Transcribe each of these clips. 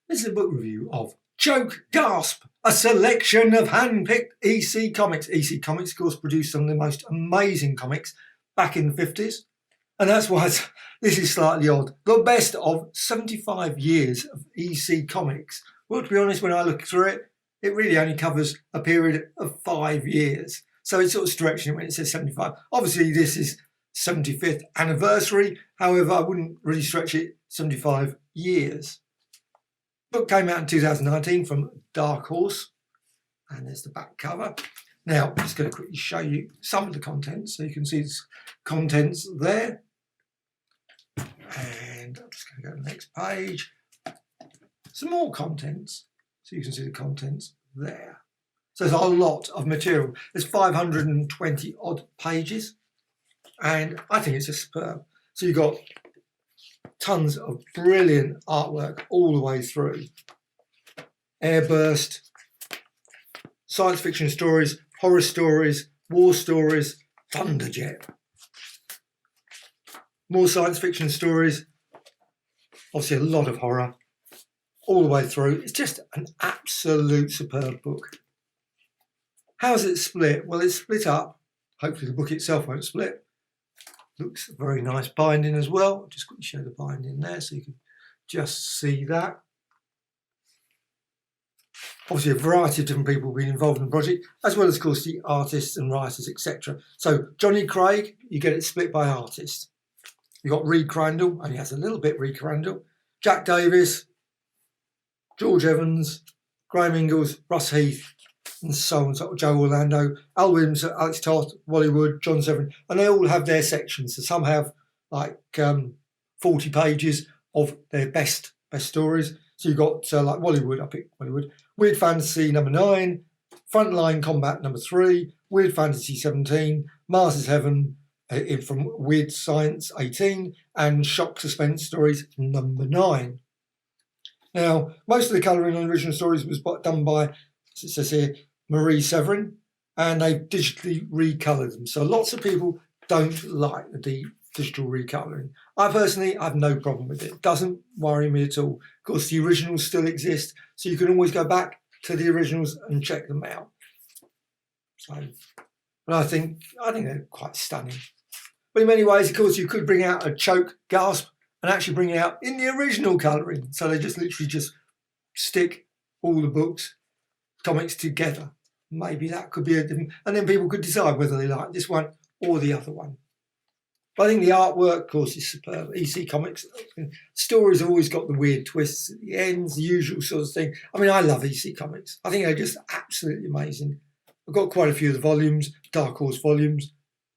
This is a book review of Choke Gasp, a selection of hand-picked EC comics. EC Comics, of course, produced some of the most amazing comics back in the 50s. And that's why this is slightly odd. The best of 75 years of EC Comics. Well, to be honest, when I look through it, it really only covers a period of 5 years. So it's sort of stretching it when it says 75. Obviously, this is 75th anniversary. However, I wouldn't really stretch it 75 years. The book came out in 2019 from Dark Horse. And there's the back cover. Now, I'm just going to quickly show you some of the contents. So you can see the contents there. And I'm just going to go to the next page. Some more contents. So you can see the contents there. So there's a lot of material. There's 520 odd pages. And I think it's just superb. So you've got tons of brilliant artwork all the way through. Airburst, science fiction stories, horror stories, war stories, Thunderjet. More science fiction stories, obviously a lot of horror all the way through. It's just an absolute superb book. How's it split? Well, it's split up. Hopefully the book itself won't split. Looks very nice binding as well. I'll just quickly show the binding there so you can just see that. Obviously a variety of different people have been involved in the project, as well as, of course, the artists and writers, etc. So Johnny Craig, you get it split by artist. You've got Reed Crandall, only has a little bit Reed Crandall. Jack Davis, George Evans, Graham Ingalls, Russ Heath, and so on, so Joe Orlando, Al Williamson, Alex Toth, Wally Wood, John Severin, and they all have their sections. So some have like 40 pages of their best stories. So you've got like Wally Wood, I picked Wally Wood, Weird Fantasy number 9, Frontline Combat number 3, Weird Fantasy 17, Mars is Heaven from Weird Science 18, and Shock Suspense Stories number 9. Now, most of the colouring on original stories was done by, as it says here, Marie Severin, and they've digitally recoloured them. So lots of people don't like the digital recolouring. I personally have no problem with it. It doesn't worry me at all. Of course, the originals still exist, so you can always go back to the originals and check them out. So, but I think they're quite stunning. But in many ways, of course, you could bring out a Choke Gasp and actually bring it out in the original colouring. So they just literally just stick all the books, comics together. Maybe that could be a different, and then people could decide whether they like this one or the other one. But I think the artwork, of course, is superb. EC Comics stories have always got the weird twists at the ends, the usual sort of thing. I mean, I love EC Comics. I think they're just absolutely amazing. I've got quite a few of the volumes, Dark Horse volumes.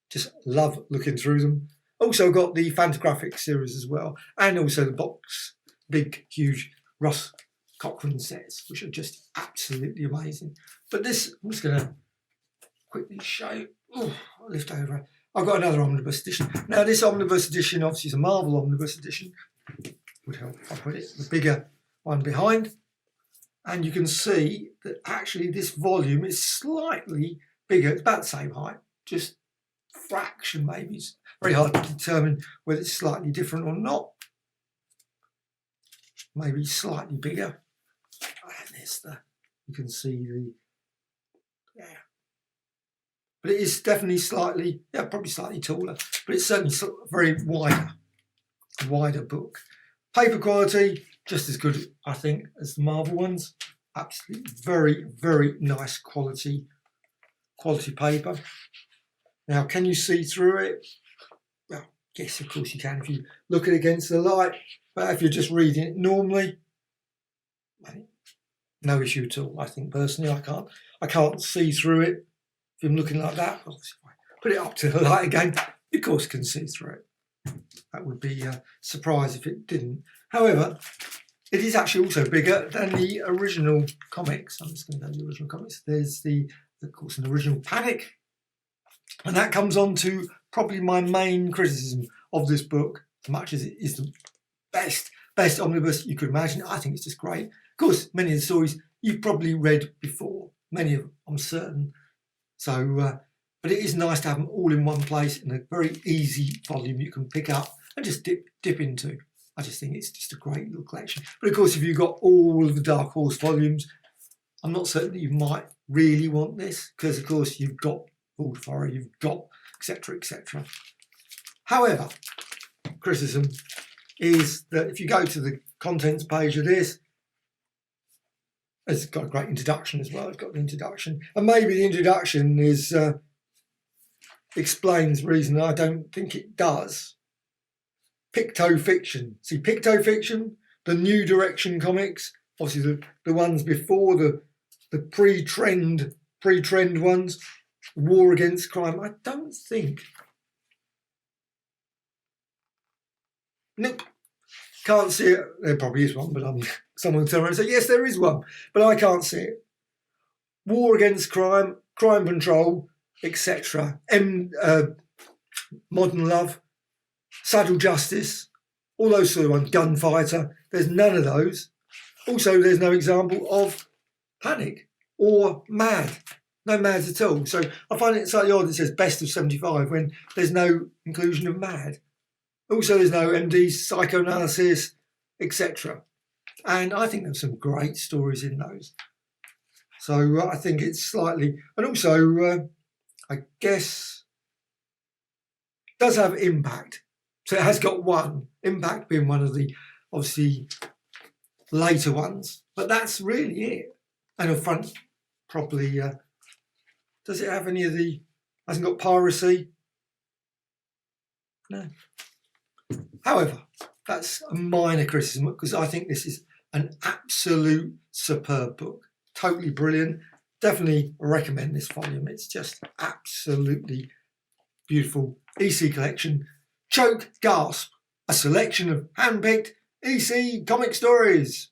Just love looking through them. Also got the Fantagraphics series as well, and also the box, big, huge Russ Cochrane sets, which are just absolutely amazing. But this, I'm just going to quickly show you. Oh, I'll lift over. I've got another Omnibus edition. Now, this Omnibus edition, obviously, is a Marvel Omnibus edition. Would help if I put it, the bigger one behind. And you can see that actually this volume is slightly bigger. It's about the same height, just a fraction maybe. It's very hard to determine whether it's slightly different or not. Maybe slightly bigger. And there's you can see yeah. But it is definitely slightly, probably slightly taller, but it's certainly very wider book. Paper quality, just as good, I think, as the Marvel ones. Absolutely very, very nice quality paper. Now, can you see through it? Well, yes, of course you can if you look at it against the light. But if you're just reading it normally, no issue at all. I think personally, I can't see through it. If I'm looking like that, obviously, if I put it up to the light again, you of course can see through it. That would be a surprise if it didn't. However, it is actually also bigger than the original comics. I'm just going to go to the original comics. There's of course, an original Panic, and that comes on to probably my main criticism of this book. As much as it is the best omnibus you could imagine, I think it's just great. Of course, many of the stories you've probably read before. Many of them, I'm certain. So, but it is nice to have them all in one place in a very easy volume you can pick up and just dip into. I just think it's just a great little collection. But of course, if you've got all of the Dark Horse volumes, I'm not certain that you might really want this, because of course you've got Vault of Horror, you've got etc, etc. However, criticism is that if you go to the contents page of this, it's got a great introduction as well. It's got an introduction, and maybe the introduction is explains the reason I don't think it does. Picto-fiction. See, Picto-fiction, the New Direction comics, obviously the ones before the pre-trend ones, War Against Crime. I don't think. Nope. Can't see it. There probably is one, but someone will turn around and say, yes, there is one, but I can't see it. War Against Crime, Crime Control, etc. Modern Love, Saddle Justice, all those sort of ones, Gunfighter. There's none of those. Also, there's no example of Panic or Mad. No Mads at all. So I find it slightly odd it says best of 75 when there's no inclusion of Mad. Also, there's no MD's Psychoanalysis, etc. And I think there's some great stories in those. So I think it's slightly... And also, I guess, does have Impact. So it has got one. Impact being one of the, obviously, later ones. But that's really it. And up front, probably... does it have any of the... Hasn't got Piracy? No. However, that's a minor criticism because I think this is an absolute superb book. Totally brilliant. Definitely recommend this volume. It's just absolutely beautiful. EC collection. Choke Gasp, a selection of hand-picked EC comic stories.